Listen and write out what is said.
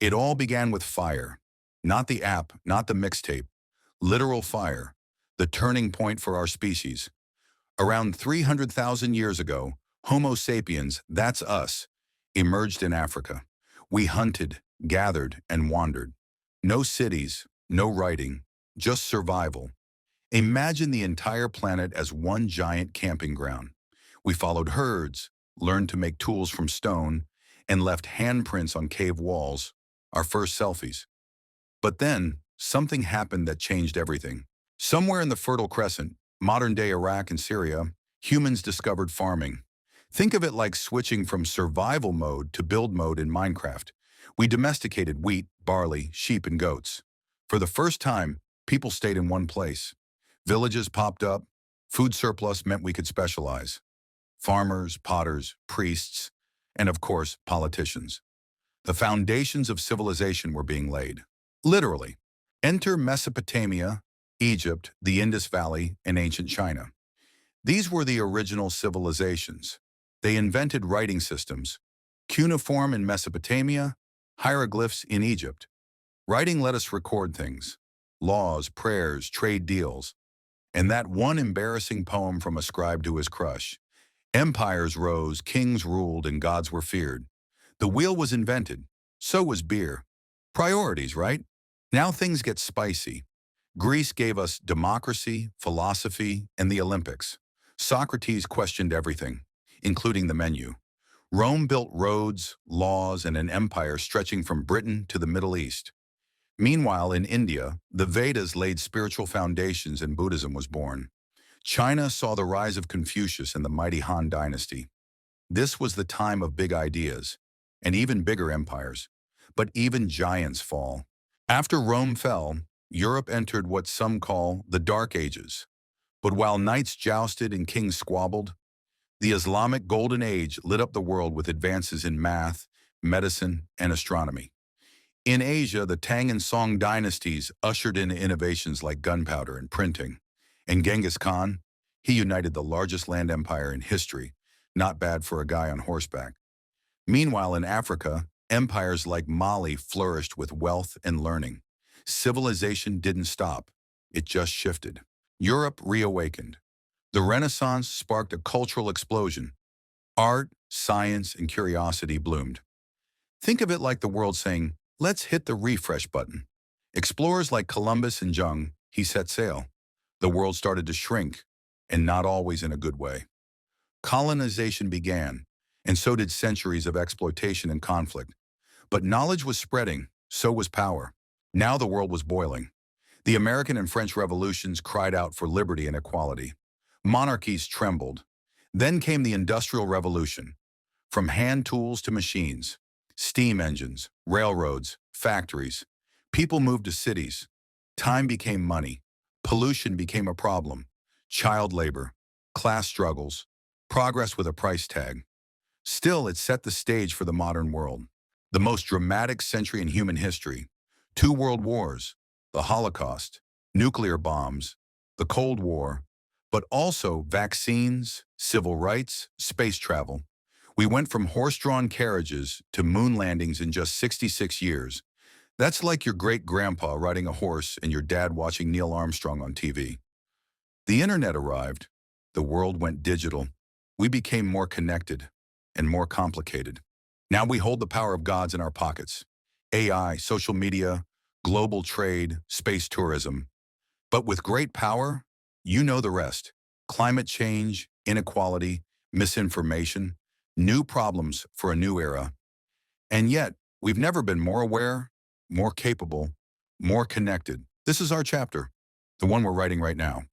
It all began with fire. Not the app, not the mixtape. Literal fire. The turning point for our species. Around 300,000 years ago, Homo sapiens, that's us, emerged in Africa. We hunted, gathered, and wandered. No cities, no writing, just survival. Imagine the entire planet as one giant camping ground. We followed herds, learned to make tools from stone, and left handprints on cave walls, our first selfies. But then, something happened that changed everything. Somewhere in the Fertile Crescent, modern-day Iraq and Syria, humans discovered farming. Think of it like switching from survival mode to build mode in Minecraft. We domesticated wheat, barley, sheep, and goats. For the first time, people stayed in one place. Villages popped up. Food surplus meant we could specialize. Farmers, potters, priests, and of course, politicians. The foundations of civilization were being laid. Literally. Enter Mesopotamia, Egypt, the Indus Valley, and ancient China. These were the original civilizations. They invented writing systems. Cuneiform in Mesopotamia, hieroglyphs in Egypt. Writing let us record things. Laws, prayers, trade deals. And that one embarrassing poem from a scribe to his crush. Empires rose, kings ruled, and gods were feared. The wheel was invented. So was beer. Priorities, right? Now things get spicy. Greece gave us democracy, philosophy, and the Olympics. Socrates questioned everything, including the menu. Rome built roads, laws, and an empire stretching from Britain to the Middle East. Meanwhile, in India, the Vedas laid spiritual foundations and Buddhism was born. China saw the rise of Confucius and the mighty Han Dynasty. This was the time of big ideas, and even bigger empires. But even giants fall. After Rome fell, Europe entered what some call the Dark Ages. But while knights jousted and kings squabbled, the Islamic Golden Age lit up the world with advances in math, medicine, and astronomy. In Asia, the Tang and Song dynasties ushered in innovations like gunpowder and printing. And Genghis Khan, he united the largest land empire in history, not bad for a guy on horseback. Meanwhile, in Africa, empires like Mali flourished with wealth and learning. Civilization didn't stop, it just shifted. Europe reawakened. The Renaissance sparked a cultural explosion. Art, science, and curiosity bloomed. Think of it like the world saying, let's hit the refresh button. Explorers like Columbus and Jung, he set sail. The world started to shrink, and not always in a good way. Colonization began, and so did centuries of exploitation and conflict. But knowledge was spreading, so was power. Now the world was boiling. The American and French revolutions cried out for liberty and equality. Monarchies trembled. Then came the Industrial Revolution. From hand tools to machines, steam engines, railroads, factories. People moved to cities. Time became money. Pollution became a problem. Child labor, class struggles, progress with a price tag. Still, it set the stage for the modern world. The most dramatic century in human history. 2 world wars, the Holocaust, nuclear bombs, the Cold War, but also vaccines, civil rights, space travel. We went from horse-drawn carriages to moon landings in just 66 years. That's like your great-grandpa riding a horse and your dad watching Neil Armstrong on TV. The internet arrived. The world went digital. We became more connected and more complicated. Now we hold the power of gods in our pockets. AI, social media, global trade, space tourism. But with great power, you know the rest. Climate change, inequality, misinformation, new problems for a new era. And yet, we've never been more aware, more capable, more connected. This is our chapter, the one we're writing right now.